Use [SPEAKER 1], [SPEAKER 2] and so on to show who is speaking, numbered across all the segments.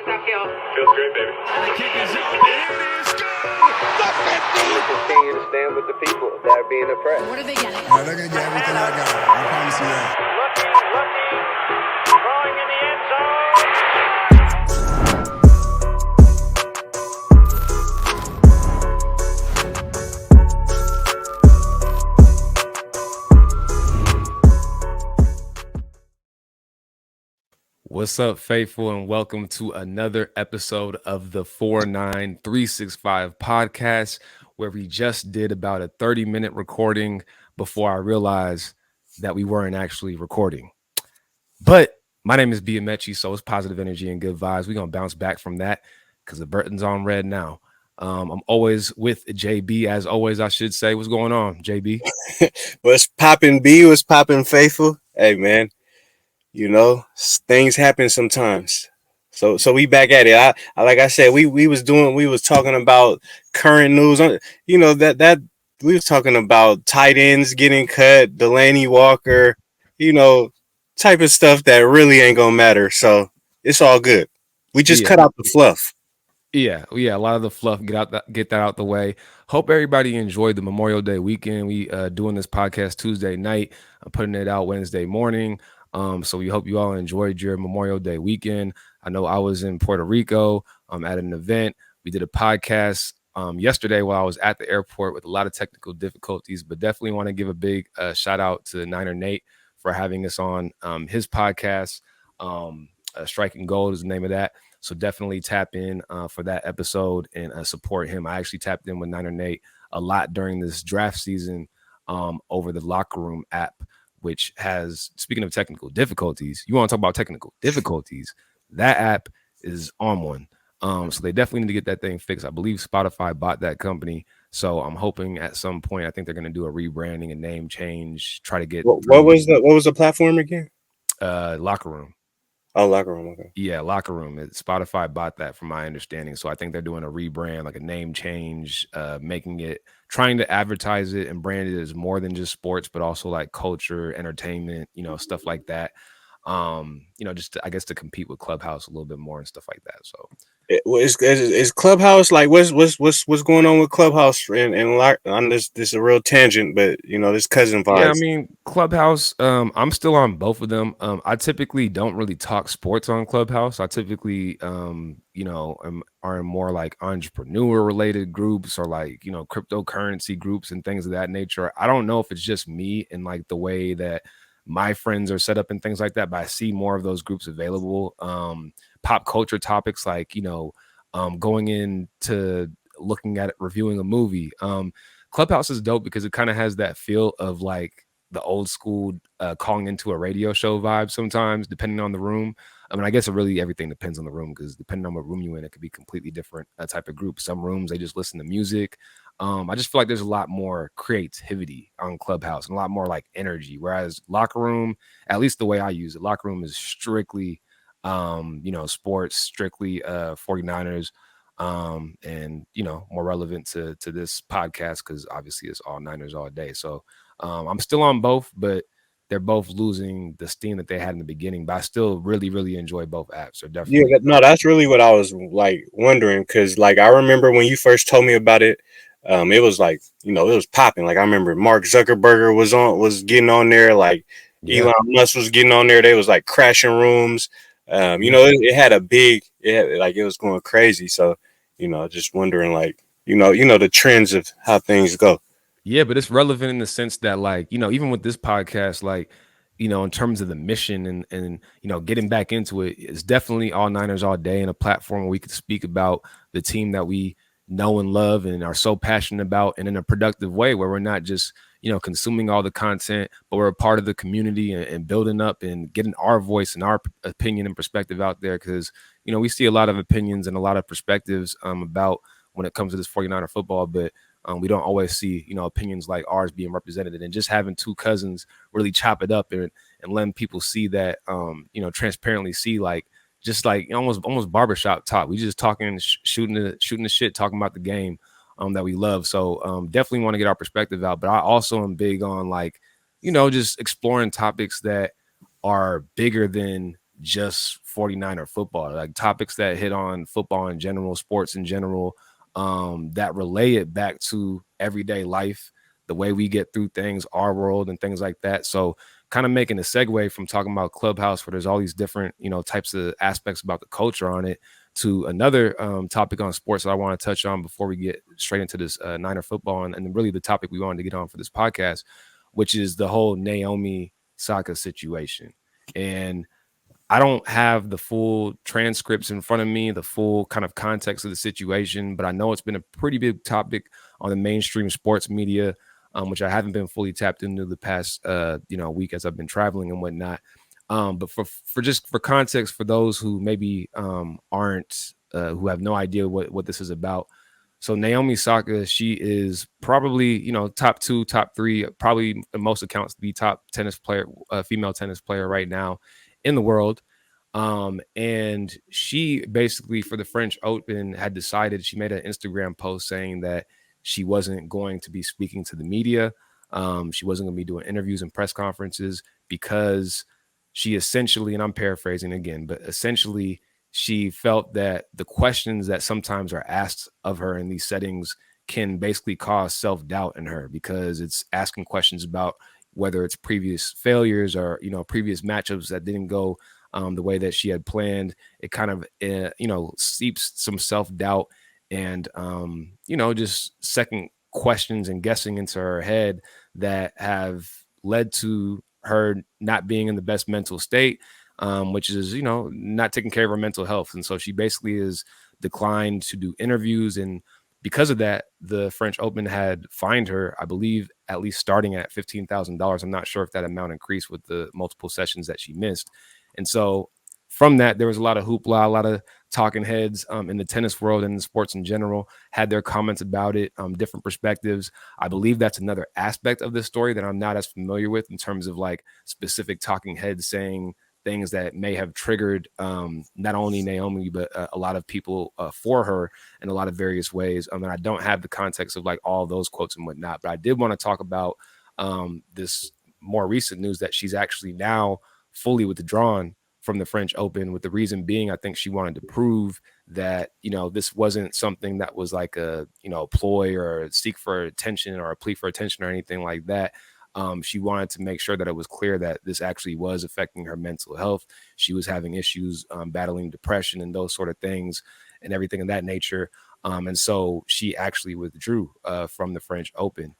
[SPEAKER 1] Feels great, baby. The kick is up, and it is good! The 50!
[SPEAKER 2] We continue to stand with the people that are being oppressed.
[SPEAKER 3] What are they getting?
[SPEAKER 4] All right, they're going to get everything I got. I promise you that.
[SPEAKER 1] Looking, throwing in the end zone.
[SPEAKER 5] What's up, faithful, and welcome to another episode of the 49365 podcast, where we just did about a 30-minute recording before I realized that we weren't actually recording. But my name is B Amechi, so it's positive energy and good vibes. We're going to bounce back from that because the Burton's on red now. I'm always with JB, as always, I should say. What's going on, JB?
[SPEAKER 6] What's popping, B? What's popping, faithful? Hey, man. You know, things happen sometimes. So we back at it. I like I said, we was talking about current news. You know, that we was talking about tight ends getting cut, Delaney Walker, you know, type of stuff that really ain't gonna matter. So it's all good. We just cut out the fluff.
[SPEAKER 5] Yeah, a lot of the fluff, get that out the way. Hope everybody enjoyed the Memorial Day weekend. We doing this podcast Tuesday night. I'm putting it out Wednesday morning. So we hope you all enjoyed your Memorial Day weekend. I know I was in Puerto Rico at an event. We did a podcast yesterday while I was at the airport with a lot of technical difficulties, but definitely want to give a big shout out to Niner Nate for having us on his podcast. Striking Gold is the name of that. So definitely tap in for that episode and support him. I actually tapped in with Niner Nate a lot during this draft season over the Locker Room app, which has, speaking of technical difficulties, you want to talk about technical difficulties, that app is on one. So they definitely need to get that thing fixed. I believe Spotify bought that company. So I'm hoping at some point, I think they're going to do a rebranding and name change, try to get.
[SPEAKER 6] What was the platform again?
[SPEAKER 5] Locker Room.
[SPEAKER 6] Oh, Locker Room. Okay.
[SPEAKER 5] Yeah, Locker Room. Spotify bought that from my understanding. So I think they're doing a rebrand, like a name change, trying to advertise it and brand it as more than just sports, but also like culture, entertainment, you know, stuff like that. You know, just I guess to compete with Clubhouse a little bit more and stuff like that. So
[SPEAKER 6] is Clubhouse like what's going on with Clubhouse and on this is a real tangent, but you know, this cousin vibes.
[SPEAKER 5] Yeah, I mean, Clubhouse, I'm still on both of them. I typically don't really talk sports on Clubhouse. I typically you know, are in more like entrepreneur related groups or like, you know, cryptocurrency groups and things of that nature. I don't know if it's just me and like the way that my friends are set up and things like that, but I see more of those groups available. Pop culture topics like, you know, going into looking at it, reviewing a movie. Clubhouse is dope because it kind of has that feel of like the old school calling into a radio show vibe sometimes, depending on the room. I mean, I guess everything depends on the room because depending on what room you're in, it could be completely different type of group. Some rooms, they just listen to music. I just feel like there's a lot more creativity on Clubhouse and a lot more like energy. Whereas Locker Room, at least the way I use it, Locker Room is strictly, you know, sports, strictly 49ers. And you know, more relevant to this podcast because obviously it's all Niners all day. So I'm still on both, but they're both losing the steam that they had in the beginning. But I still really, really enjoy both apps. They're definitely
[SPEAKER 6] That's really what I was like wondering because like I remember when you first told me about it, it was like, you know, it was popping. Like I remember Mark Zuckerberg was getting on there, like Elon Musk was getting on there. They was like crashing rooms. You know, it was going crazy. So, you know, just wondering, like, you know, the trends of how things go.
[SPEAKER 5] Yeah, but it's relevant in the sense that, like, you know, even with this podcast, like, you know, in terms of the mission and you know, getting back into it, it's definitely all Niners all day and a platform where we could speak about the team that we know and love and are so passionate about, and in a productive way where we're not just, you know, consuming all the content, but we're a part of the community and building up and getting our voice and our opinion and perspective out there. Because, you know, we see a lot of opinions and a lot of perspectives about when it comes to this 49er football, but we don't always see, you know, opinions like ours being represented. And just having two cousins really chop it up and letting people see that, you know, transparently see, like, just like almost barbershop talk. We just talking, shooting the shit, talking about the game that we love. So definitely want to get our perspective out. But I also am big on, like, you know, just exploring topics that are bigger than just 49er football, like topics that hit on football in general, sports in general, that relay it back to everyday life, the way we get through things, our world and things like that. So kind of making a segue from talking about Clubhouse, where there's all these different, types of aspects about the culture on it, to another topic on sports that I want to touch on before we get straight into this Niner football and really the topic we wanted to get on for this podcast, which is the whole Naomi Osaka situation. And I don't have the full transcripts in front of me, the full kind of context of the situation, but I know it's been a pretty big topic on the mainstream sports media, which I haven't been fully tapped into the past, week as I've been traveling and whatnot. But for context, for those who maybe aren't, who have no idea what this is about. So Naomi Osaka, she is probably, top 2, top 3, probably in most accounts, the top tennis player, female tennis player right now in the world. And she basically, for the French Open, had decided, she made an Instagram post saying that she wasn't going to be speaking to the media. She wasn't going to be doing interviews and press conferences because she essentially, and I'm paraphrasing again, but essentially she felt that the questions that sometimes are asked of her in these settings can basically cause self-doubt in her, because it's asking questions about whether it's previous failures or, previous matchups that didn't go the way that she had planned. It kind of, seeps some self-doubt and, just second questions and guessing into her head that have led to her not being in the best mental state, which is, not taking care of her mental health. And so she basically is declined to do interviews. And because of that, the French Open had fined her, I believe, at least starting at $15,000. I'm not sure if that amount increased with the multiple sessions that she missed. And so from that, there was a lot of hoopla, a lot of talking heads in the tennis world and in sports in general had their comments about it, different perspectives. I believe that's another aspect of this story that I'm not as familiar with, in terms of like specific talking heads saying things that may have triggered not only Naomi, but a lot of people for her in a lot of various ways. And I don't have the context of like all those quotes and whatnot, but I did want to talk about this more recent news that she's actually now fully withdrawn from the French Open, with the reason being, I think she wanted to prove that, this wasn't something that was like a, ploy or a seek for attention or a plea for attention or anything like that. She wanted to make sure that it was clear that this actually was affecting her mental health. She was having issues battling depression and those sort of things and everything of that nature. And so she actually withdrew from the French Open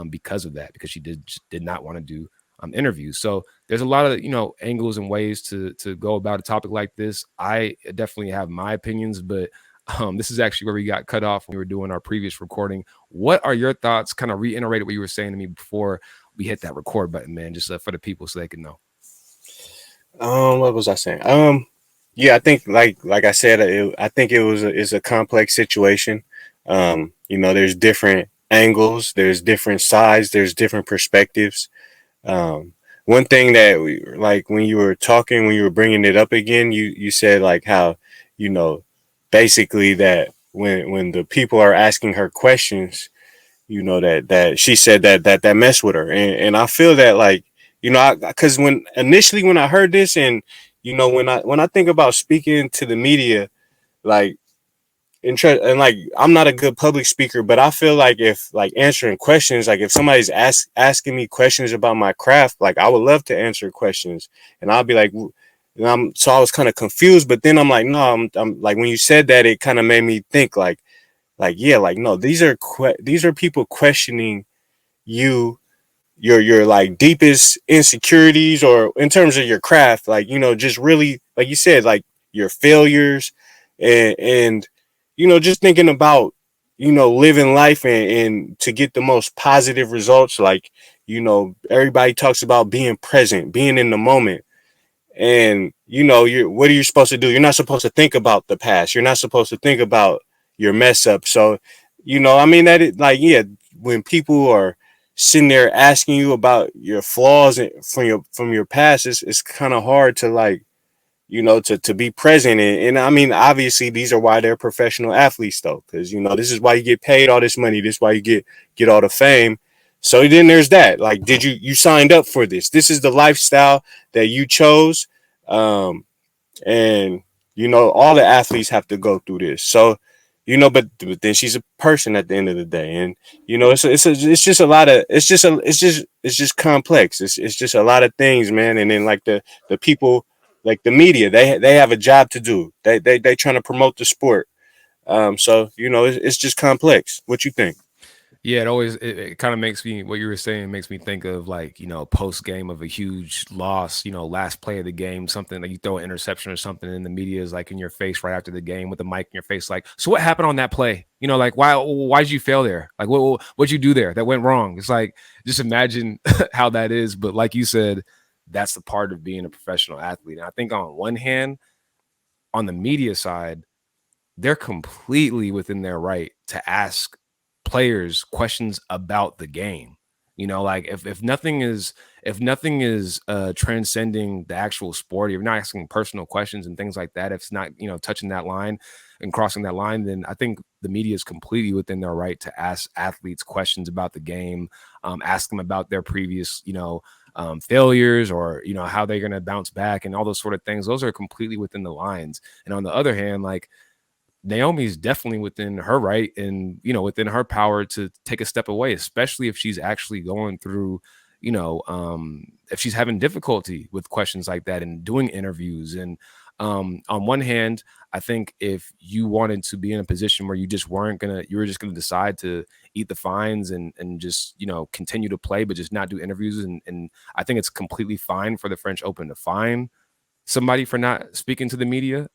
[SPEAKER 5] because of that, because she did not want to do interviews. So there's a lot of, angles and ways to go about a topic like this. I definitely have my opinions, but this is actually where we got cut off when we were doing our previous recording. What are your thoughts? Kind of reiterate what you were saying to me before we hit that record button, man, just for the people so they can know.
[SPEAKER 6] What was I saying? Yeah, I think like I said, I think it's a complex situation. There's different angles, there's different sides, there's different perspectives. One thing that when you were bringing it up again, you said like how, basically that when the people are asking her questions, that she said that messed with her. And I feel that because when I heard this, and, when I think about speaking to the media, I'm not a good public speaker, but I feel like if answering questions, if somebody's asking me questions about my craft, I would love to answer questions, and I'll be like, so I was kind of confused, but then I'm like, no, I'm like, when you said that, it kind of made me think no, these are people questioning you, your deepest insecurities, or in terms of your craft, just really, like you said, your failures, and just thinking about, living life and to get the most positive results. Everybody talks about being present, being in the moment. And, what are you supposed to do? You're not supposed to think about the past. You're not supposed to think about your mess up. So, when people are sitting there asking you about your flaws from your past, it's kind of hard to to be present. And I mean, obviously these are why they're professional athletes though. Cause this is why you get paid all this money. This is why you get all the fame. So then there's that, did you signed up for this? This is the lifestyle that you chose. And all the athletes have to go through this. So, but then she's a person at the end of the day, and it's just a lot of it's just complex. It's just a lot of things, man. And then like the people, like the media, they have a job to do. They trying to promote the sport. So it's just complex. What you think?
[SPEAKER 5] Yeah, it kind of makes me, what you were saying makes me think of like, post game of a huge loss, last play of the game, something like you throw an interception or something, and the media is like in your face right after the game with the mic in your face, like, so what happened on that play? Like why did you fail there? Like what'd you do there that went wrong? It's like, just imagine how that is. But like you said, that's the part of being a professional athlete. And I think on one hand, on the media side, they're completely within their right to ask players questions about the game. Like if nothing is transcending the actual sport, you're not asking personal questions and things like that, if it's not touching that line and crossing that line, then I think the media is completely within their right to ask athletes questions about the game, ask them about their previous failures, or how they're going to bounce back and all those sort of things. Those are completely within the lines. And on the other hand, like, Naomi's definitely within her right and, within her power to take a step away, especially if she's actually going through, if she's having difficulty with questions like that and doing interviews. And on one hand, I think if you wanted to be in a position where you were just gonna decide to eat the fines and just, continue to play, but just not do interviews. And I think it's completely fine for the French Open to fine somebody for not speaking to the media,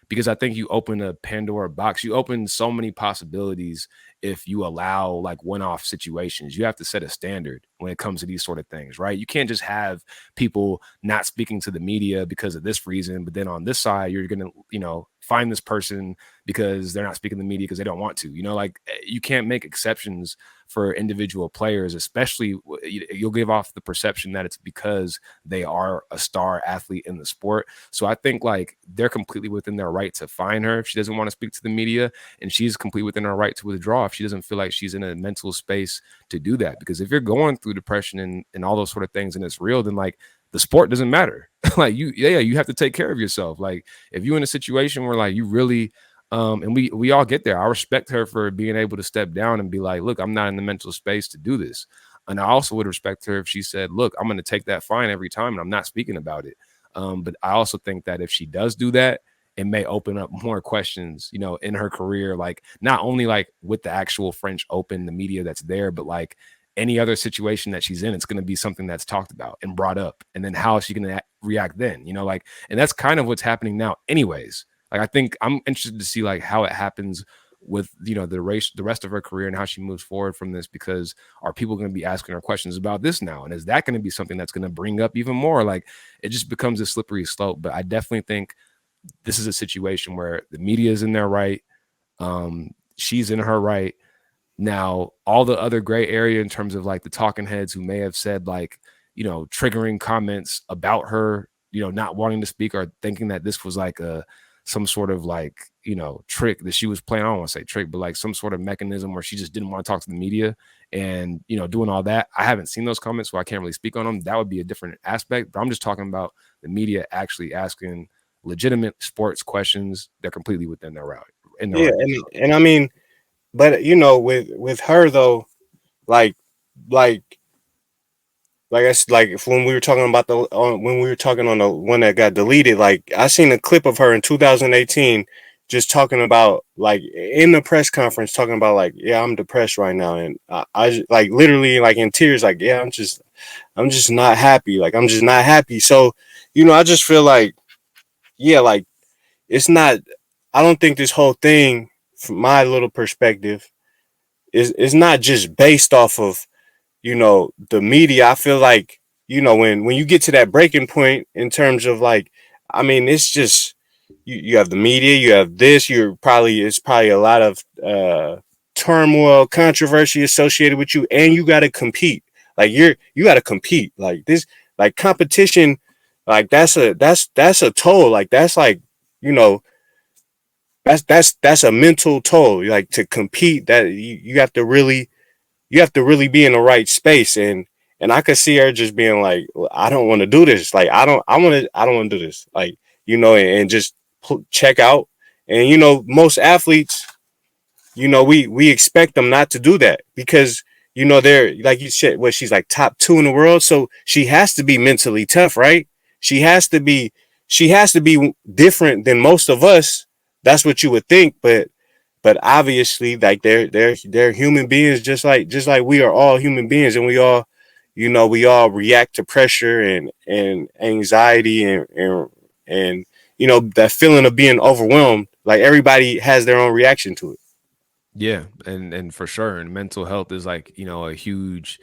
[SPEAKER 5] because I think you open a Pandora box. You open so many possibilities if you allow like one-off situations. You have to set a standard when it comes to these sort of things, right? You can't just have people not speaking to the media because of this reason, but then on this side, you're going to, find this person because they're not speaking to the media because they don't want to. Like, you can't make exceptions for individual players, especially you'll give off the perception that it's because they are a star athlete in the sport. So I think like they're completely within their right to fine her if she doesn't want to speak to the media, and she's completely within her right to withdraw if she doesn't feel like she's in a mental space to do that. Because if you're going through depression and all those sort of things and it's real, then like the sport doesn't matter. Like you have to take care of yourself. Like if you're in a situation where like you really and we all get there. I respect her for being able to step down and be like, look, I'm not in the mental space to do this. And I also would respect her if she said, look, I'm going to take that fine every time and I'm not speaking about it. But I also think that if she does do that, it may open up more questions, in her career, like not only like with the actual French Open, the media that's there, but like any other situation that she's in, it's going to be something that's talked about and brought up. And then how is she going to react then? Like, and that's kind of what's happening now anyways. Like, I think I'm interested to see like how it happens with, the rest of her career and how she moves forward from this, because are people going to be asking her questions about this now? And is that going to be something that's going to bring up even more? Like, it just becomes a slippery slope. But I definitely think this is a situation where the media is in their right. She's in her right. Now, all the other gray area in terms of like the talking heads who may have said like, triggering comments about her, not wanting to speak or thinking that this was like some sort of like, trick that she was playing. I don't want to say trick, but like some sort of mechanism where she just didn't want to talk to the media and, doing all that. I haven't seen those comments, so I can't really speak on them. That would be a different aspect, but I'm just talking about the media actually asking legitimate sports questions. They're completely within their route.
[SPEAKER 6] Yeah. And I mean, but with her though, like it's like if when we were talking about when we were talking on the one that got deleted, like I seen a clip of her in 2018 just talking about like in the press conference talking about like, yeah, I'm depressed right now, and I like literally like in tears, like, yeah, I'm just not happy, like I'm just not happy. So I just feel like, yeah, like it's not, I don't think this whole thing from my little perspective is not just based off of the media. I feel like, when you get to that breaking point in terms of like, I mean, it's just, you have the media, you have this, it's probably a lot of turmoil, controversy associated with you, and you got to compete. Like you got to compete like this, like competition, like that's a toll. Like that's like, that's a mental toll. Like to compete, that you have to really be in the right space. And I could see her just being like, I don't want to do this. Like, I don't want to do this. Like, and just check out. And, most athletes, we expect them not to do that because, they're like you said, she's like top 2 in the world. So she has to be mentally tough, right? She has to be different than most of us. That's what you would think. But obviously, like they're human beings, just like we are all human beings, and we all, we all react to pressure and anxiety and that feeling of being overwhelmed. Like everybody has their own reaction to it.
[SPEAKER 5] Yeah, and for sure, and mental health is like a huge.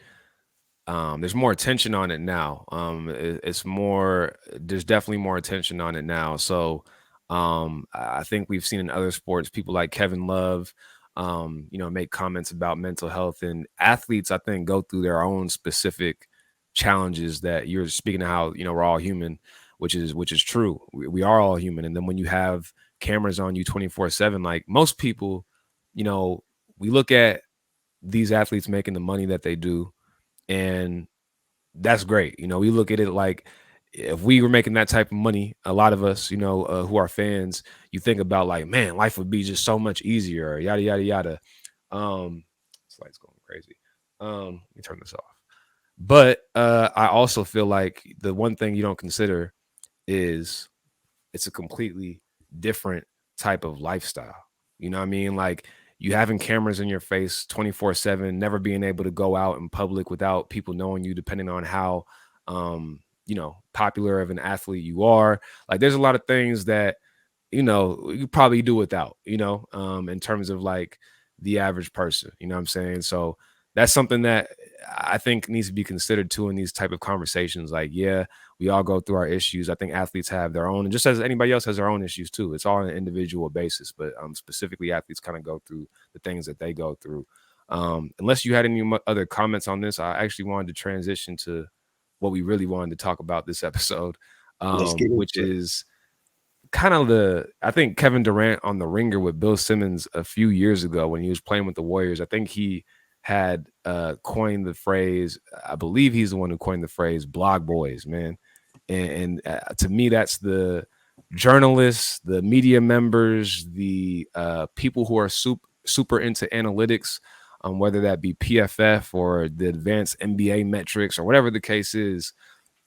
[SPEAKER 5] There's more attention on it now. It's more. There's definitely more attention on it now. So, I think we've seen in other sports people like Kevin Love, make comments about mental health, and athletes I think go through their own specific challenges that you're speaking of how we're all human, which is true. We are all human, and then when you have cameras on you 24/7, like most people, we look at these athletes making the money that they do, and that's great. We look at it like if we were making that type of money, a lot of us, who are fans, you think about like, man, life would be just so much easier, yada, yada, yada. This light's going crazy. Let me turn this off. But I also feel like the one thing you don't consider is it's a completely different type of lifestyle. You know what I mean? Like you having cameras in your face 24/7, never being able to go out in public without people knowing you, depending on how, popular of an athlete you are. Like there's a lot of things that, you probably do without, in terms of like the average person, you know what I'm saying? So that's something that I think needs to be considered too in these type of conversations. Like, yeah, we all go through our issues. I think athletes have their own, and just as anybody else has their own issues too. It's all on an individual basis, but specifically athletes kind of go through the things that they go through. Unless you had any other comments on this, I actually wanted to transition to what we really wanted to talk about this episode,
[SPEAKER 6] Let's get
[SPEAKER 5] which
[SPEAKER 6] into it.
[SPEAKER 5] is kind of I think Kevin Durant on the Ringer with Bill Simmons a few years ago when he was playing with the Warriors. I think he had coined the phrase, I believe he's the one who coined the phrase blog boys, man. And to me, that's the journalists, the media members, the people who are super into analytics, whether that be PFF or the advanced NBA metrics or whatever the case is.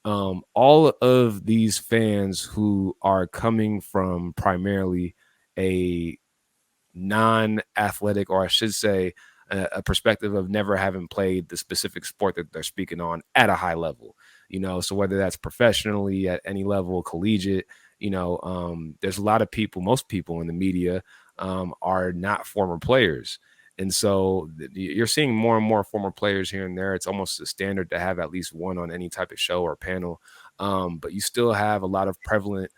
[SPEAKER 5] All of these fans who are coming from primarily a non-athletic, or I should say a perspective of never having played the specific sport that they're speaking on at a high level, so whether that's professionally at any level, collegiate, there's a lot of people, most people in the media are not former players. And so you're seeing more and more former players here and there. It's almost a standard to have at least one on any type of show or panel. But you still have a lot of prevalent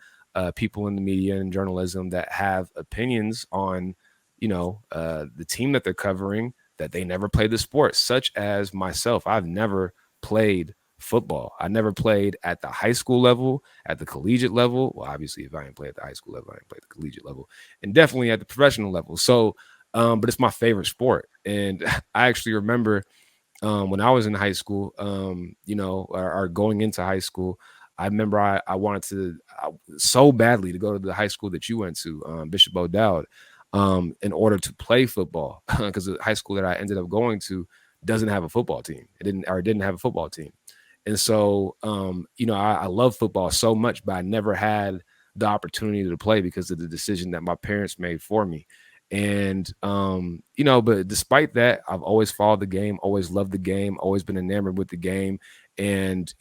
[SPEAKER 5] people in the media and journalism that have opinions on, the team that they're covering, that they never played the sport, such as myself. I've never played football. I never played at the high school level, at the collegiate level. Well, obviously, if I didn't play at the high school level, I didn't play at the collegiate level, and definitely at the professional level. So, but it's my favorite sport. And I actually remember when I was in high school, or going into high school, I remember I wanted so badly to go to the high school that you went to, Bishop O'Dowd, in order to play football, because the high school that I ended up going to doesn't have a football team. It didn't have a football team. And so, I love football so much, but I never had the opportunity to play because of the decision that my parents made for me. And, but despite that, I've always followed the game, always loved the game, always been enamored with the game. And,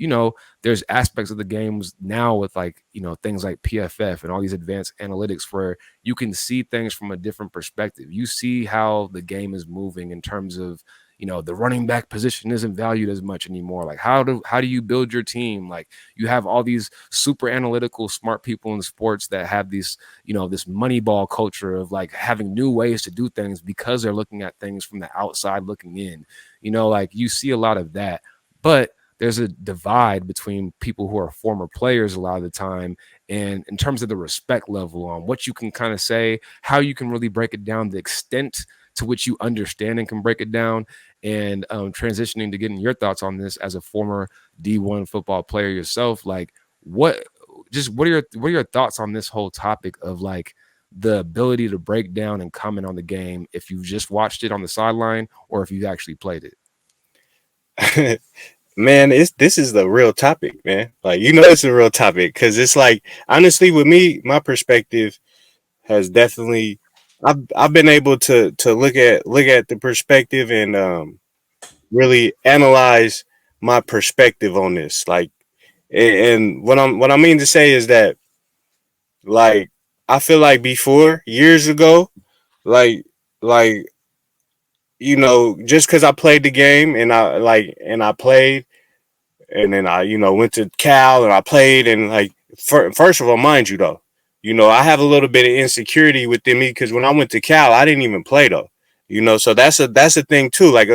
[SPEAKER 5] there's aspects of the games now with things like PFF and all these advanced analytics where you can see things from a different perspective. You see how the game is moving in terms of, the running back position isn't valued as much anymore. Like how do you build your team? Like you have all these super analytical, smart people in sports that have these, this money ball culture of like having new ways to do things because they're looking at things from the outside looking in, like you see a lot of that, but there's a divide between people who are former players a lot of the time. And in terms of the respect level on what you can kind of say, how you can really break it down, the extent to which you understand and can break it down, and transitioning to getting your thoughts on this as a former D1 football player yourself, like just what are your thoughts on this whole topic of like the ability to break down and comment on the game if you've just watched it on the sideline or if you've actually played
[SPEAKER 6] it. Man, this is the real topic, man. Like, it's a real topic because it's like, honestly, with me, my perspective has definitely, I've been able to look at the perspective and really analyze my perspective on this. Like, and what I mean to say is that, like, I feel like before, years ago, like like just because I played the game and I played, and then I went to Cal and I played, and like first of all, mind you though, I have a little bit of insecurity within me because when I went to Cal, I didn't even play though. So that's a thing too. Like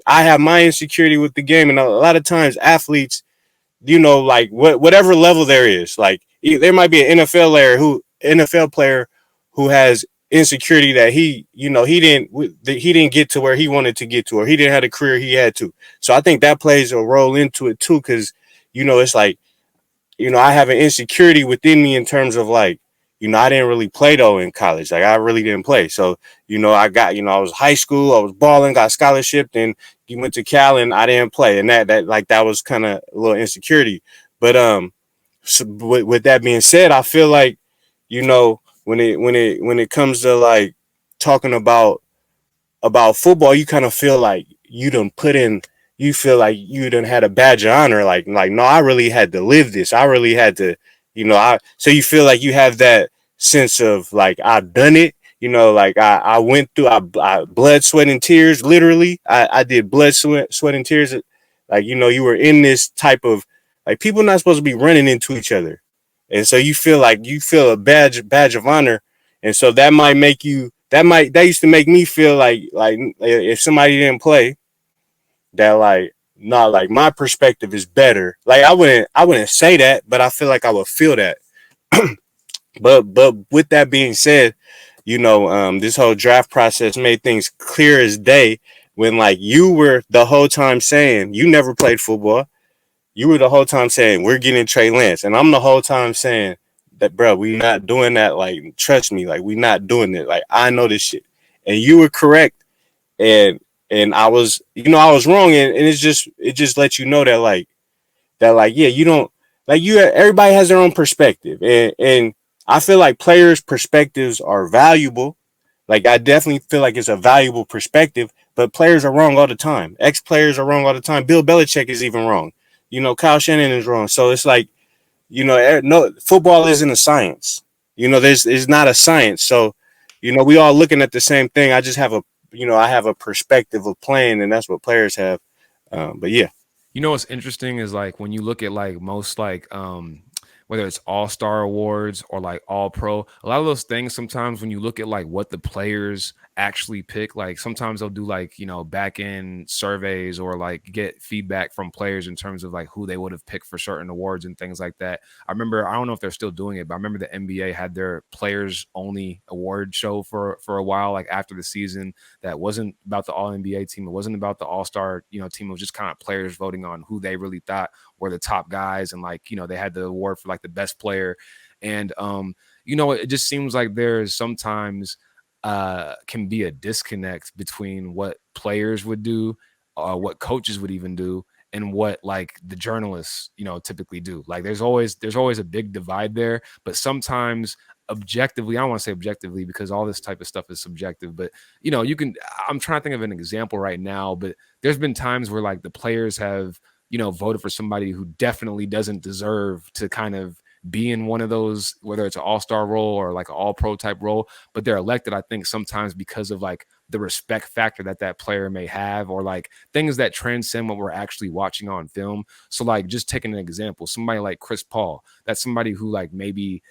[SPEAKER 6] I have my insecurity with the game, and a lot of times athletes, like whatever level there is, like there might be an NFL player who has insecurity that he didn't get to where he wanted to get to, or he didn't have the career he had to. So I think that plays a role into it too, because it's like I have an insecurity within me in terms of like I didn't really play though in college. Like I really didn't play. So I got I was high school, I was balling, got scholarship, and you went to Cal and I didn't play, and that was kind of a little insecurity. But so with that being said, I feel like when it comes to like talking about football, you kind of feel like you feel like you done had a badge of honor. Like no, I really had to live this. I really had to, so you feel like you have that sense of like, I've done it, like I went through, I blood, sweat, and tears. Literally, I did blood, sweat, and tears. Like, you were in this type of, like, people not supposed to be running into each other. And so you feel a badge of honor. And so that might make you, that used to make me feel like if somebody didn't play, that like, not like my perspective is better. Like I wouldn't say that, but I feel like I would feel that. But with that being said, this whole draft process made things clear as day when like you were the whole time saying you never played football. You were the whole time saying we're getting Trey Lance, and I'm the whole time saying that, bro, we not doing that. Like, trust me, like we not doing it. Like I know this shit, and you were correct, and I was, I was wrong, and it just lets you know that yeah, you don't like everybody has their own perspective, and I feel like players' perspectives are valuable. Like I definitely feel like it's a valuable perspective, but players are wrong all the time. Ex-players are wrong all the time. Bill Belichick is even wrong. Kyle Shannon is wrong. So it's like, no, football isn't a science. It's not a science. So, we all looking at the same thing. I just have I have a perspective of playing, and that's what players have. But yeah.
[SPEAKER 5] What's interesting is like when you look at like most like whether it's all-star awards or like all pro, a lot of those things sometimes when you look at like what the players actually pick, like sometimes they'll do like back end surveys or like get feedback from players in terms of like who they would have picked for certain awards and things like that. I don't know if they're still doing it, but I remember the NBA had their players only award show for a while, like after the season, that wasn't about the all NBA team, it wasn't about the all-star team, it was just kind of players voting on who they really thought were the top guys, and like they had the award for like the best player. And it just seems like there's sometimes can be a disconnect between what players would do, what coaches would even do, and what like the journalists typically do. Like there's always a big divide there, but sometimes objectively, I don't want to say objectively because all this type of stuff is subjective, but I'm trying to think of an example right now, but there's been times where like the players have voted for somebody who definitely doesn't deserve to kind of be in one of those, whether it's an all-star role or like an all-pro type role, but they're elected, I think, sometimes because of like the respect factor that player may have, or like things that transcend what we're actually watching on film. So like just taking an example, somebody like Chris Paul, that's somebody who like maybe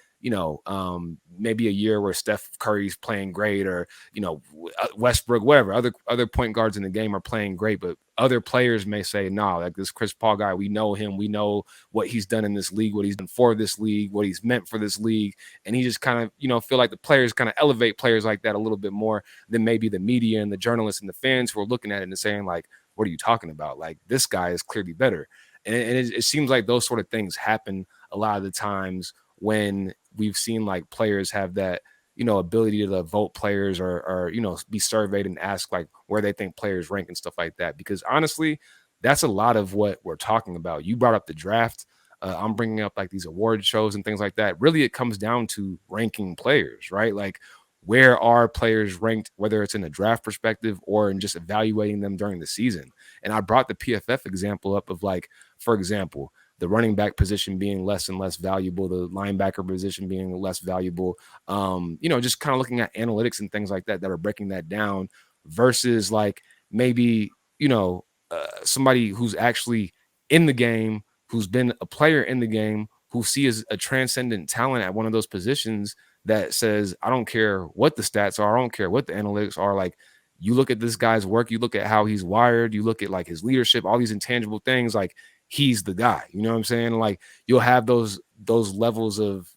[SPEAKER 5] maybe a year where Steph Curry's playing great, or Westbrook, whatever, other point guards in the game are playing great, but other players may say, nah, like this Chris Paul guy, we know him, we know what he's done in this league, what he's done for this league, what he's meant for this league, and he just kind of feel like the players kind of elevate players like that a little bit more than maybe the media and the journalists and the fans who are looking at it and saying like, what are you talking about? Like this guy is clearly better. And it seems like those sort of things happen a lot of the times when we've seen like players have that, ability to vote players or be surveyed and ask like where they think players rank and stuff like that. Because honestly, that's a lot of what we're talking about. You brought up the draft. I'm bringing up like these award shows and things like that. Really, it comes down to ranking players, right? Like, where are players ranked, whether it's in a draft perspective or in just evaluating them during the season. And I brought the PFF example up of like, for example, the running back position being less and less valuable, the linebacker position being less valuable, just kind of looking at analytics and things like that are breaking that down versus like maybe, somebody who's actually in the game, who's been a player in the game, who sees a transcendent talent at one of those positions that says, I don't care what the stats are, I don't care what the analytics are. Like, you look at this guy's work, you look at how he's wired, you look at like his leadership, all these intangible things, like he's the guy. You know what I'm saying? Like, you'll have those levels of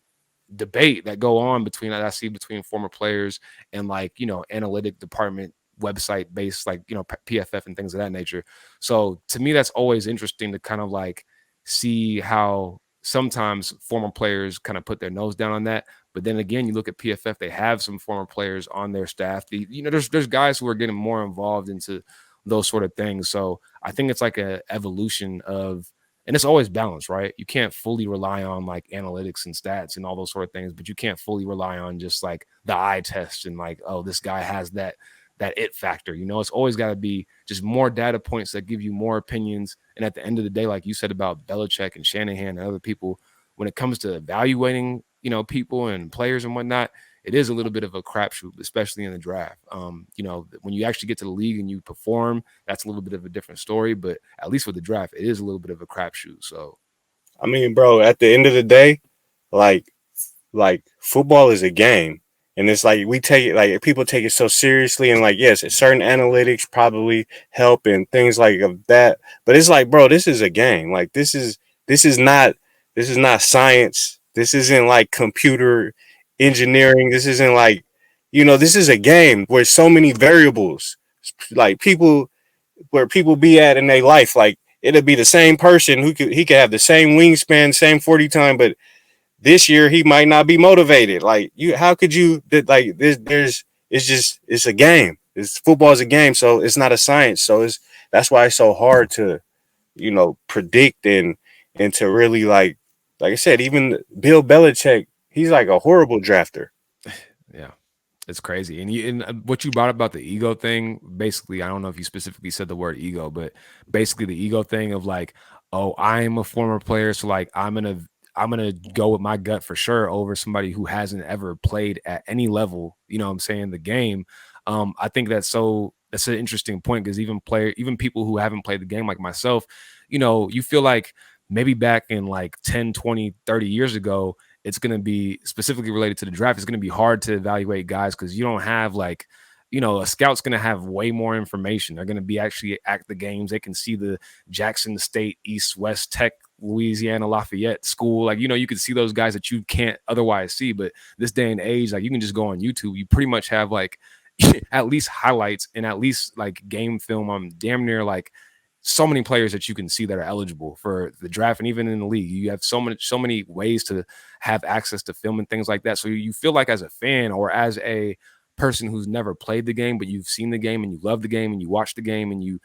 [SPEAKER 5] debate that go on between, I see between former players and like, analytic department website based, like, PFF and things of that nature. So to me, that's always interesting to kind of like see how sometimes former players kind of put their nose down on that. But then again, you look at PFF, they have some former players on their staff. There's guys who are getting more involved into those sort of things. So I think it's like a evolution of, and it's always balanced, right? You can't fully rely on like analytics and stats and all those sort of things, but you can't fully rely on just like the eye test and like, oh, this guy has that it factor. It's always got to be just more data points that give you more opinions. And at the end of the day, like you said about Belichick and Shanahan and other people, when it comes to evaluating, people and players and whatnot, it is a little bit of a crapshoot, especially in the draft. When you actually get to the league and you perform, that's a little bit of a different story. But at least with the draft, it is a little bit of a crapshoot. So,
[SPEAKER 6] I mean, bro, at the end of the day, like football is a game. And it's like we take it, like people take it so seriously, and like, yes, certain analytics probably help and things like of that. But it's like, bro, this is a game. Like this is not science. This isn't like computer engineering. This isn't like, this is a game where so many variables, like where people be at in their life. Like it'll be the same person he could have the same wingspan, same 40 time, but this year he might not be motivated. Like how could you like this? It's a game. Football is a game, so it's not a science. So that's why it's so hard to, predict and to really like I said, even Bill Belichick, he's like a horrible drafter.
[SPEAKER 5] Yeah, it's crazy. And what you brought up about the ego thing, basically, I don't know if you specifically said the word ego, but basically the ego thing of like, oh, I'm a former player, so like I'm gonna go with my gut for sure over somebody who hasn't ever played at any level, the game. I think that's an interesting point, because even people who haven't played the game like myself, you feel like maybe back in like 10, 20, 30 years ago, it's going to be specifically related to the draft. It's going to be hard to evaluate guys because you don't have like, a scout's going to have way more information. They're going to be actually at the games. They can see the Jackson State, East, West, Tech, Louisiana, Lafayette school. Like, you can see those guys that you can't otherwise see. But this day and age, like you can just go on YouTube. You pretty much have like at least highlights and at least like game film on damn near like so many players that you can see that are eligible for the draft. And even in the league, you have so many ways to have access to film and things like that. So you feel like as a fan or as a person who's never played the game, but you've seen the game and you love the game and you watch the game and you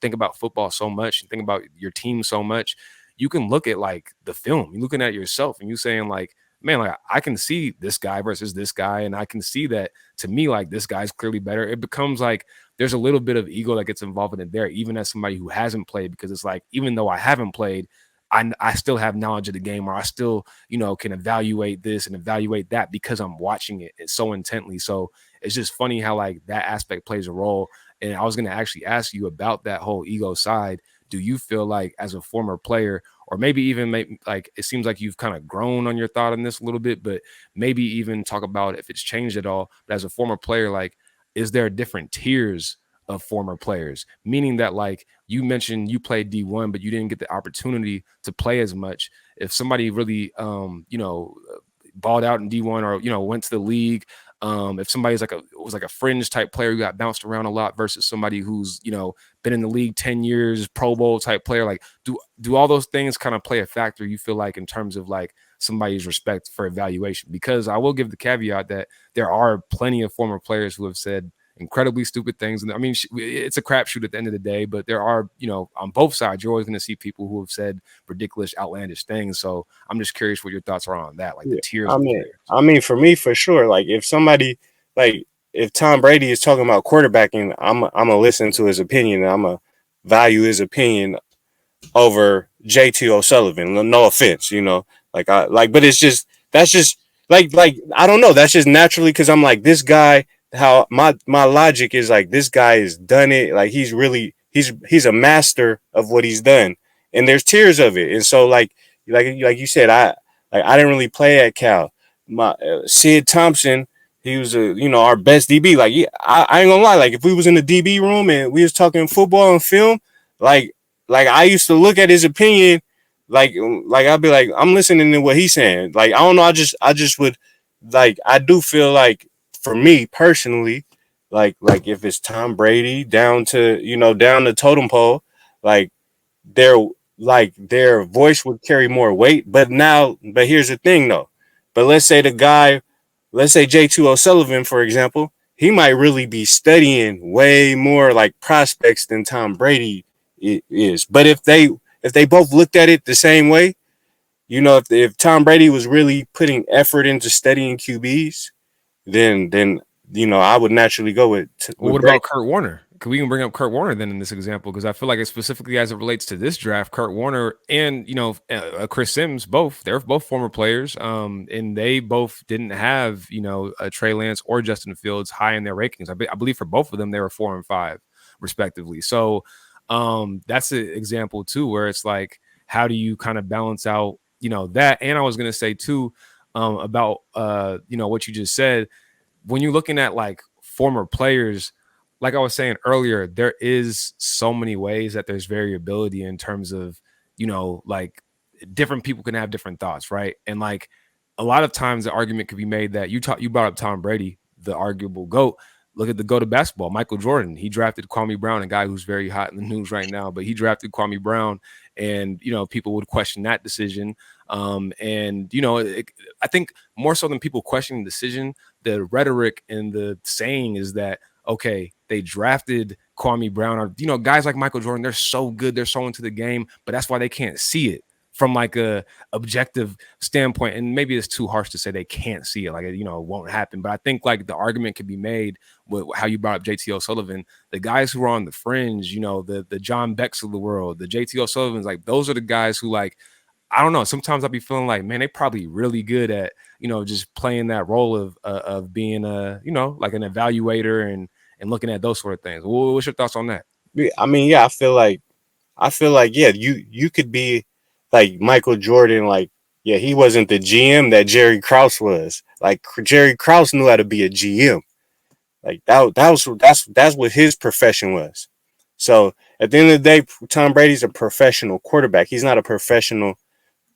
[SPEAKER 5] think about football so much, you think about your team so much, you can look at like the film, you're looking at yourself and you saying like, man, like I can see this guy versus this guy. And I can see that to me, like this guy's clearly better. It becomes like, there's a little bit of ego that gets involved in it there, even as somebody who hasn't played, because it's like, even though I haven't played, I still have knowledge of the game, or I still, can evaluate this and evaluate that because I'm watching it so intently. So it's just funny how like that aspect plays a role. And I was going to actually ask you about that whole ego side. Do you feel like as a former player, or maybe even like it seems like you've kind of grown on your thought on this a little bit, but maybe even talk about if it's changed at all. But as a former player, like, is there different tiers of former players? Meaning that like you mentioned you played D1, but you didn't get the opportunity to play as much. If somebody really, balled out in D1 or, went to the league, If somebody's was like a fringe type player who got bounced around a lot versus somebody who's, been in the league 10 years, Pro Bowl type player, like do all those things kind of play a factor, you feel like, in terms of like somebody's respect for evaluation? Because I will give the caveat that there are plenty of former players who have said incredibly stupid things. And I mean, it's a crapshoot at the end of the day, but there are, on both sides, you're always going to see people who have said ridiculous, outlandish things. So I'm just curious what your thoughts are on that, like the tiers of players.
[SPEAKER 6] I mean, for me, for sure, like if somebody, like if Tom Brady is talking about quarterbacking, I'm gonna listen to his opinion and I'm gonna value his opinion over JT O'Sullivan. No offense, but it's just, that's just like I don't know, that's just naturally, because I'm like, this guy, how my logic is like, this guy has done it, like he's a master of what he's done, and there's tiers of it. And so like you said, I didn't really play at Cal. My Sid Thompson, he was our best DB. Like, yeah, I ain't gonna lie, like if we was in the DB room and we was talking football and film, like I used to look at his opinion, like I'd be like, I'm listening to what he's saying. Like, I don't know, I just would, like, I do feel like, for me personally, like if it's Tom Brady down the totem pole, like their voice would carry more weight. But here's the thing though. But let's say J2 O'Sullivan, for example, he might really be studying way more like prospects than Tom Brady is. But if they both looked at it the same way, if Tom Brady was really putting effort into studying QBs, then I would naturally go with.
[SPEAKER 5] Well, what about Kurt Warner? We can bring up Kurt Warner then in this example, because I feel like, specifically as it relates to this draft, Kurt Warner and Chris Sims, they're both former players, and they both didn't have a Trey Lance or Justin Fields high in their rankings. I believe for both of them they were 4 and 5 respectively. So that's an example too, where it's like, how do you kind of balance out that? And I was going to say too, about what you just said, when you're looking at like former players, like I was saying earlier, there is so many ways that there's variability in terms of, like different people can have different thoughts, right? And like a lot of times the argument could be made that you brought up Tom Brady, the arguable GOAT. Look at the GOAT of basketball, Michael Jordan. He drafted Kwame Brown, a guy who's very hot in the news right now, but he drafted Kwame Brown, and people would question that decision. I think more so than people questioning the decision, the rhetoric and the saying is that, okay, they drafted Kwame Brown, or guys like Michael Jordan, they're so good, they're so into the game, but that's why they can't see it from like a objective standpoint. And maybe it's too harsh to say they can't see it, like it won't happen. But I think like the argument could be made with how you brought up JT O'Sullivan, the guys who are on the fringe, the John Becks of the world, the JT O'Sullivans, like those are the guys who, like, I don't know, sometimes I'll be feeling like, man, they probably really good at just playing that role of being like an evaluator and looking at those sort of things. What's your thoughts on that?
[SPEAKER 6] I mean, yeah, I feel like, yeah, you could be like Michael Jordan, like, yeah, he wasn't the GM that Jerry Krause was. Like, Jerry Krause knew how to be a GM. Like that's what his profession was. So at the end of the day, Tom Brady's a professional quarterback. He's not a professional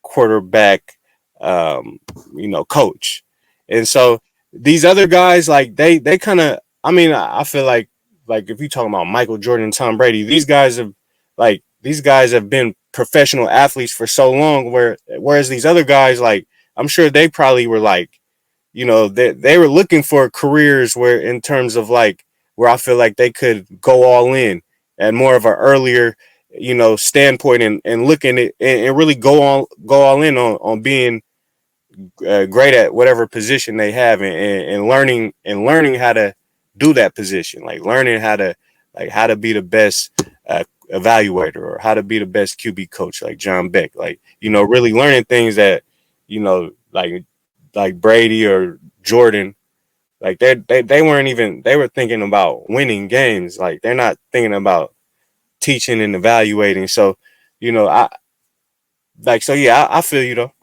[SPEAKER 6] quarterback, coach. And so these other guys, like they kind of, I mean, I feel like if you're talking about Michael Jordan and Tom Brady, these guys have been professional athletes for so long, whereas these other guys, like, I'm sure they probably were like, they were looking for careers where, in terms of like, where I feel like they could go all in at more of an earlier, standpoint, and looking at and really go all in on being great at whatever position they have, and learning how to do that position, like learning how to be the best evaluator, or how to be the best QB coach, like John Beck, like, really learning things that, like Brady or Jordan, like they weren't even, they were thinking about winning games. Like, they're not thinking about teaching and evaluating. So, I feel you though.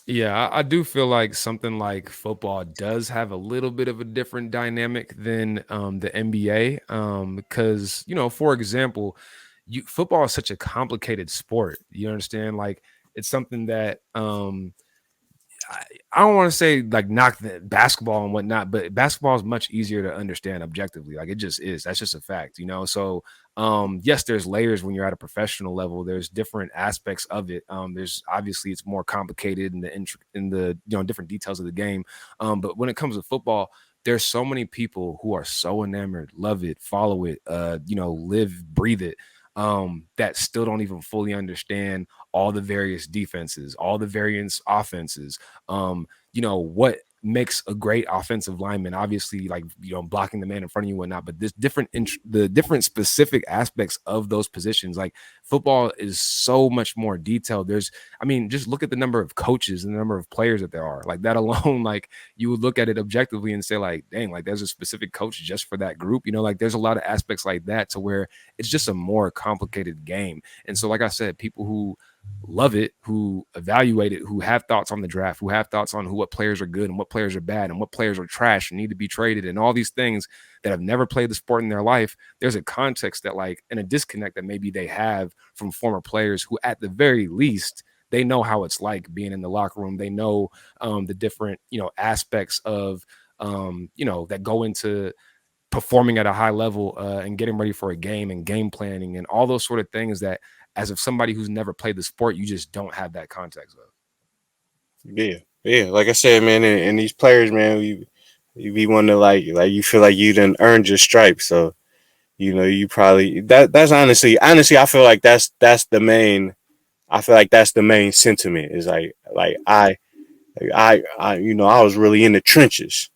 [SPEAKER 5] Yeah, I do feel like something like football does have a little bit of a different dynamic than the NBA, because, for example, football is such a complicated sport. You understand? Like, it's something that I don't want to say like knock the basketball and whatnot, but basketball is much easier to understand objectively. Like it just is. That's just a fact, you know. So yes, there's layers when you're at a professional level. There's different aspects of it. There's obviously it's more complicated in the different details of the game. But when it comes to football, there's so many people who are so enamored, love it, follow it, live, breathe it, that still don't even fully understand all the various defenses, all the various offenses, what makes a great offensive lineman, obviously, like, blocking the man in front of you and whatnot, but this the different specific aspects of those positions. Like football is so much more detailed. Just look at the number of coaches and the number of players that there are. Like that alone, like you would look at it objectively and say like, dang, like there's a specific coach just for that group, like there's a lot of aspects like that to where it's just a more complicated game. And so, like I said, people who love it, who evaluate it, who have thoughts on the draft, who have thoughts on what players are good and what players are bad and what players are trash and need to be traded and all these things that have never played the sport in their life, there's a context that like, and a disconnect that maybe they have from former players who at the very least, they know how it's like being in the locker room. They know the different, aspects of, that go into performing at a high level and getting ready for a game and game planning and all those sort of things that, as of somebody who's never played the sport, you just don't have that context of.
[SPEAKER 6] Yeah. Like I said, man, and these players, man, you be wanting to like you feel like you done earned your stripes. So, you probably that's honestly, I feel like that's the main. I feel like that's the main sentiment is I was really in the trenches.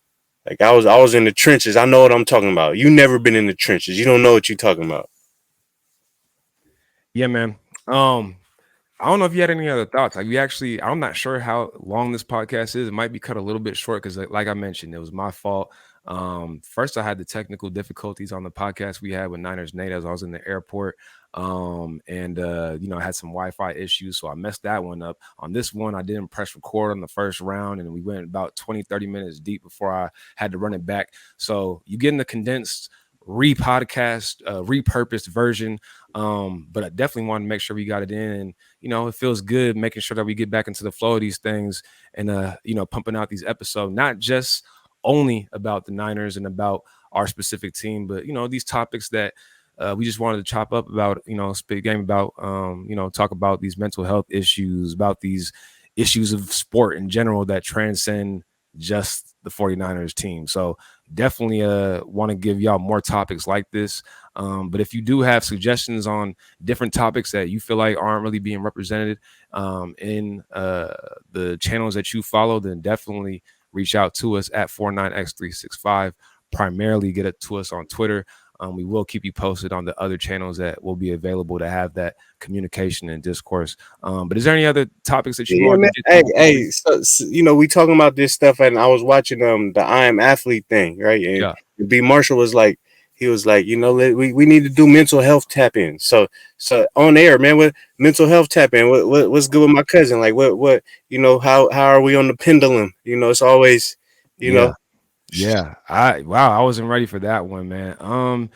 [SPEAKER 6] Like I was in the trenches. I know what I'm talking about. You never been in the trenches. You don't know what you're talking about.
[SPEAKER 5] Yeah, man. I don't know if you had any other thoughts. Like I'm not sure how long this podcast is. It might be cut a little bit short because, like I mentioned, it was my fault. First, I had the technical difficulties on the podcast we had with Niners Nate as I was in the airport. I had some Wi-Fi issues, so I messed that one up. On this one, I didn't press record on the first round, and we went about 20-30 minutes deep before I had to run it back. So you get in the condensed repurposed version. But I definitely wanted to make sure we got it in, and it feels good making sure that we get back into the flow of these things and pumping out these episodes, not just only about the Niners and about our specific team, but these topics that we just wanted to chop up about, spit game about, talk about these mental health issues, about these issues of sport in general that transcend just the 49ers team. So definitely want to give y'all more topics like this. But if you do have suggestions on different topics that you feel like aren't really being represented in the channels that you follow, then definitely reach out to us at 49x365. Primarily get it to us on Twitter. We will keep you posted on the other channels that will be available to have that communication and discourse. But is there any other topics that you want to
[SPEAKER 6] so we talking about this stuff, and I was watching the I Am Athlete thing, right? And B Marshall was like, he was like, we need to do mental health tap in. So on air, man, with mental health tap in, what's good with my cousin? Like what how are we on the pendulum? It's always, know.
[SPEAKER 5] Yeah, I wasn't ready for that one, man.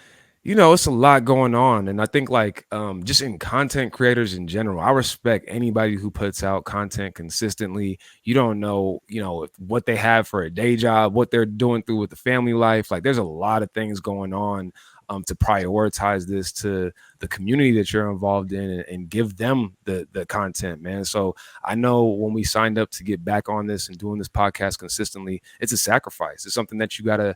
[SPEAKER 5] It's a lot going on, and I think like just in content creators in general, I respect anybody who puts out content consistently. You don't know, what they have for a day job, what they're doing through with the family life. Like there's a lot of things going on to prioritize this to the community that you're involved in and give them the content, man. So I know when we signed up to get back on this and doing this podcast consistently, it's a sacrifice. It's something that you gotta,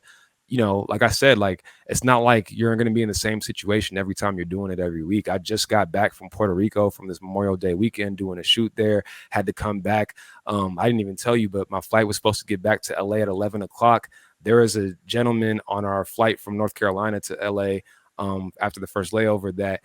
[SPEAKER 5] like I said, like it's not like you're going to be in the same situation every time you're doing it every week. I just got back from Puerto Rico from this Memorial Day weekend doing a shoot there, had to come back. I didn't even tell you, but my flight was supposed to get back to LA at 11 o'clock. There is a gentleman on our flight from North Carolina to LA after the first layover that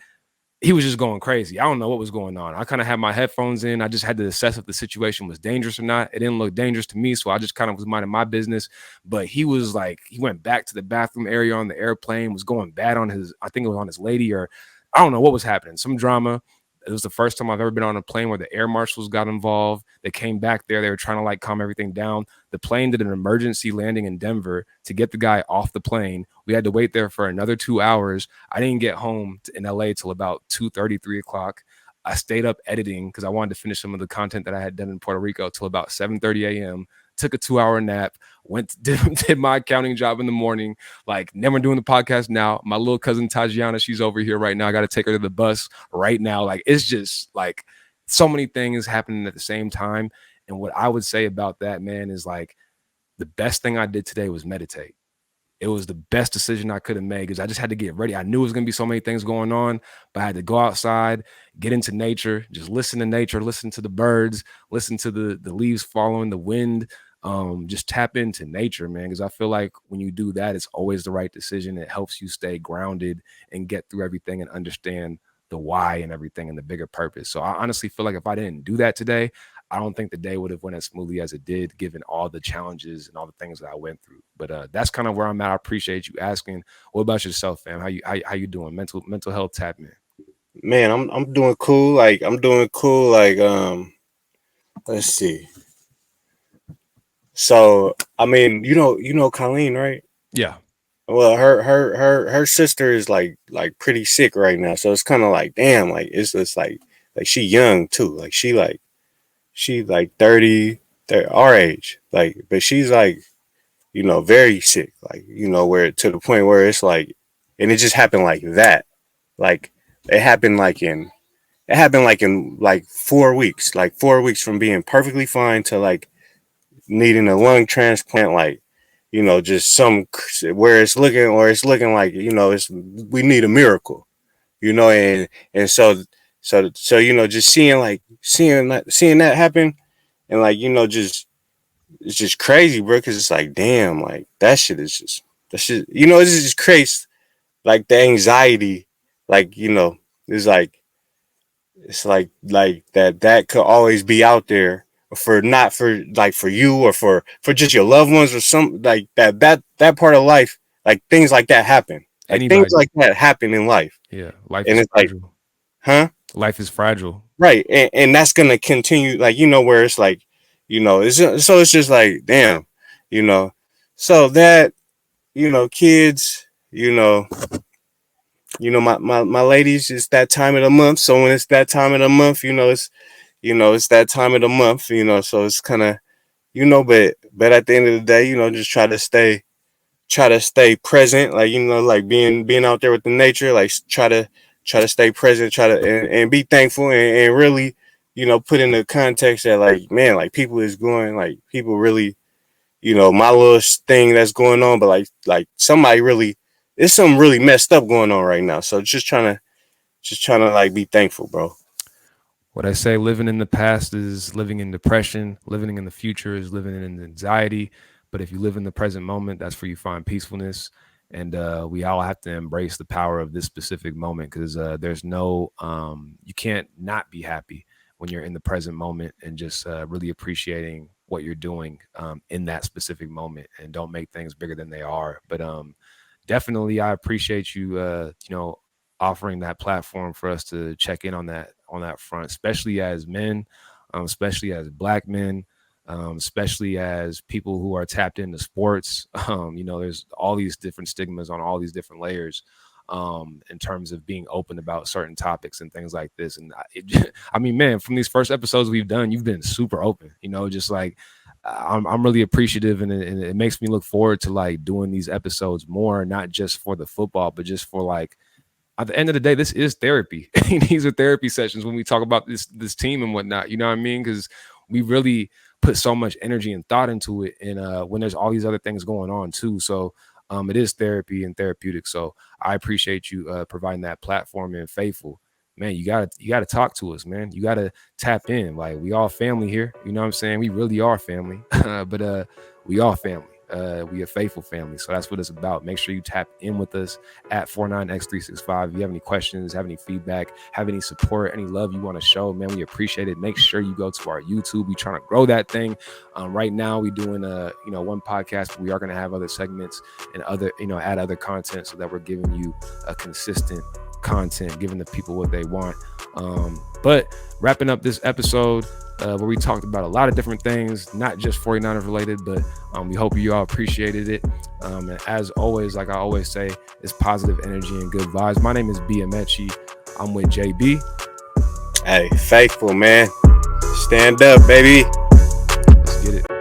[SPEAKER 5] he was just going crazy. I don't know what was going on. I kind of had my headphones in. I just had to assess if the situation was dangerous or not. It didn't look dangerous to me, so I just kind of was minding my business. But he was like, he went back to the bathroom area on the airplane, was going bad on I think it was on his lady, or I don't know what was happening. Some drama. It was the first time I've ever been on a plane where the air marshals got involved. They came back there. They were trying to like calm everything down. The plane did an emergency landing in Denver to get the guy off the plane. We had to wait there for another 2 hours. I didn't get home in LA till about 2:30, 3 o'clock. I stayed up editing because I wanted to finish some of the content that I had done in Puerto Rico till about 7:30 a.m. Took a 2-hour nap, did my accounting job in the morning, like never doing the podcast now. My little cousin Tajiana, she's over here right now. I got to take her to the bus right now. Like, it's just like so many things happening at the same time. And what I would say about that, man, is like the best thing I did today was meditate. It was the best decision I could have made because I just had to get ready. I knew it was going to be so many things going on, but I had to go outside, get into nature, just listen to nature, listen to the birds, listen to the leaves following the wind, just tap into nature, man, because I feel like when you do that, it's always the right decision. It helps you stay grounded and get through everything and understand the why and everything and the bigger purpose. So I honestly feel like if I didn't do that today, I don't think the day would have went as smoothly as it did, given all the challenges and all the things that I went through. But that's kind of where I'm at. I appreciate you asking. What about yourself, fam? How you doing? Mental health tap, man.
[SPEAKER 6] Man, I'm doing cool. Like I'm doing cool. Like let's see. So I mean, you know Colleen, right?
[SPEAKER 5] Yeah.
[SPEAKER 6] Well, her sister is like pretty sick right now. So it's kind of like, damn, like it's just like she young too. Like she like 30, our age. Like, but she's like, very sick. Like, where to the point where it's like, and it just happened like that. Like it happened in 4 weeks. Like 4 weeks from being perfectly fine to like needing a lung transplant. Like, just some where it's looking like, we need a miracle, and so just seeing that happen and like, just, it's just crazy, bro. Cause it's like, damn, like that shit, it's just, it's just crazy. Like the anxiety, like, it's like that could always be out there for you or for just your loved ones or some like that part of life. Like things like that happen. Like things like that happen in life.
[SPEAKER 5] Yeah. Life
[SPEAKER 6] and
[SPEAKER 5] is
[SPEAKER 6] it's
[SPEAKER 5] fragile.
[SPEAKER 6] like, huh?
[SPEAKER 5] Life is fragile.
[SPEAKER 6] Right. And that's going to continue, like, where it's like, it's just like, damn, so that, kids, my ladies, it's that time of the month. So when it's that time of the month, it's that time of the month, so it's kind of, but at the end of the day, just try to stay present, like, like being out there with the nature, like try to stay present, and be thankful and really, put in the context that like, man, like people really, my little thing that's going on, but like somebody really, there's something really messed up going on right now. So just trying to like be thankful, bro.
[SPEAKER 5] What I say, living in the past is living in depression. Living in the future is living in anxiety. But if you live in the present moment, that's where you find peacefulness. And we all have to embrace the power of this specific moment because there's no, you can't not be happy when you're in the present moment and just really appreciating what you're doing in that specific moment and don't make things bigger than they are. But definitely, I appreciate you, offering that platform for us to check in on that front, especially as men, especially as Black men, especially as people who are tapped into sports. There's all these different stigmas on all these different layers in terms of being open about certain topics and things like this. And I mean, man, from these first episodes we've done, you've been super open, just like I'm really appreciative, and it makes me look forward to like doing these episodes more, not just for the football, but just for like, at the end of the day, this is therapy. These are therapy sessions when we talk about this team and whatnot, you know what I mean? Because we really put so much energy and thought into it, and when there's all these other things going on too. So it is therapy and therapeutic. So I appreciate you providing that platform. And Faithful, man, you gotta talk to us, man. You gotta tap in. Like, we all family here, you know what I'm saying? We really are family. But we all family. We a Faithful family. So that's what it's about. Make sure you tap in with us at 49x365. If you have any questions, have any feedback, have any support, any love you want to show, man, we appreciate it. Make sure you go to our YouTube. We trying to grow that thing. Right now we doing one podcast, but we are going to have other segments and other, add other content so that we're giving you a consistent content, giving the people what they want. But wrapping up this episode, where we talked about a lot of different things, not just 49ers related, but we hope you all appreciated it. And as always, like I always say, it's positive energy and good vibes. My name is B Amechi. I'm with JB.
[SPEAKER 6] Hey, faithful, man. Stand up, baby.
[SPEAKER 5] Let's get it.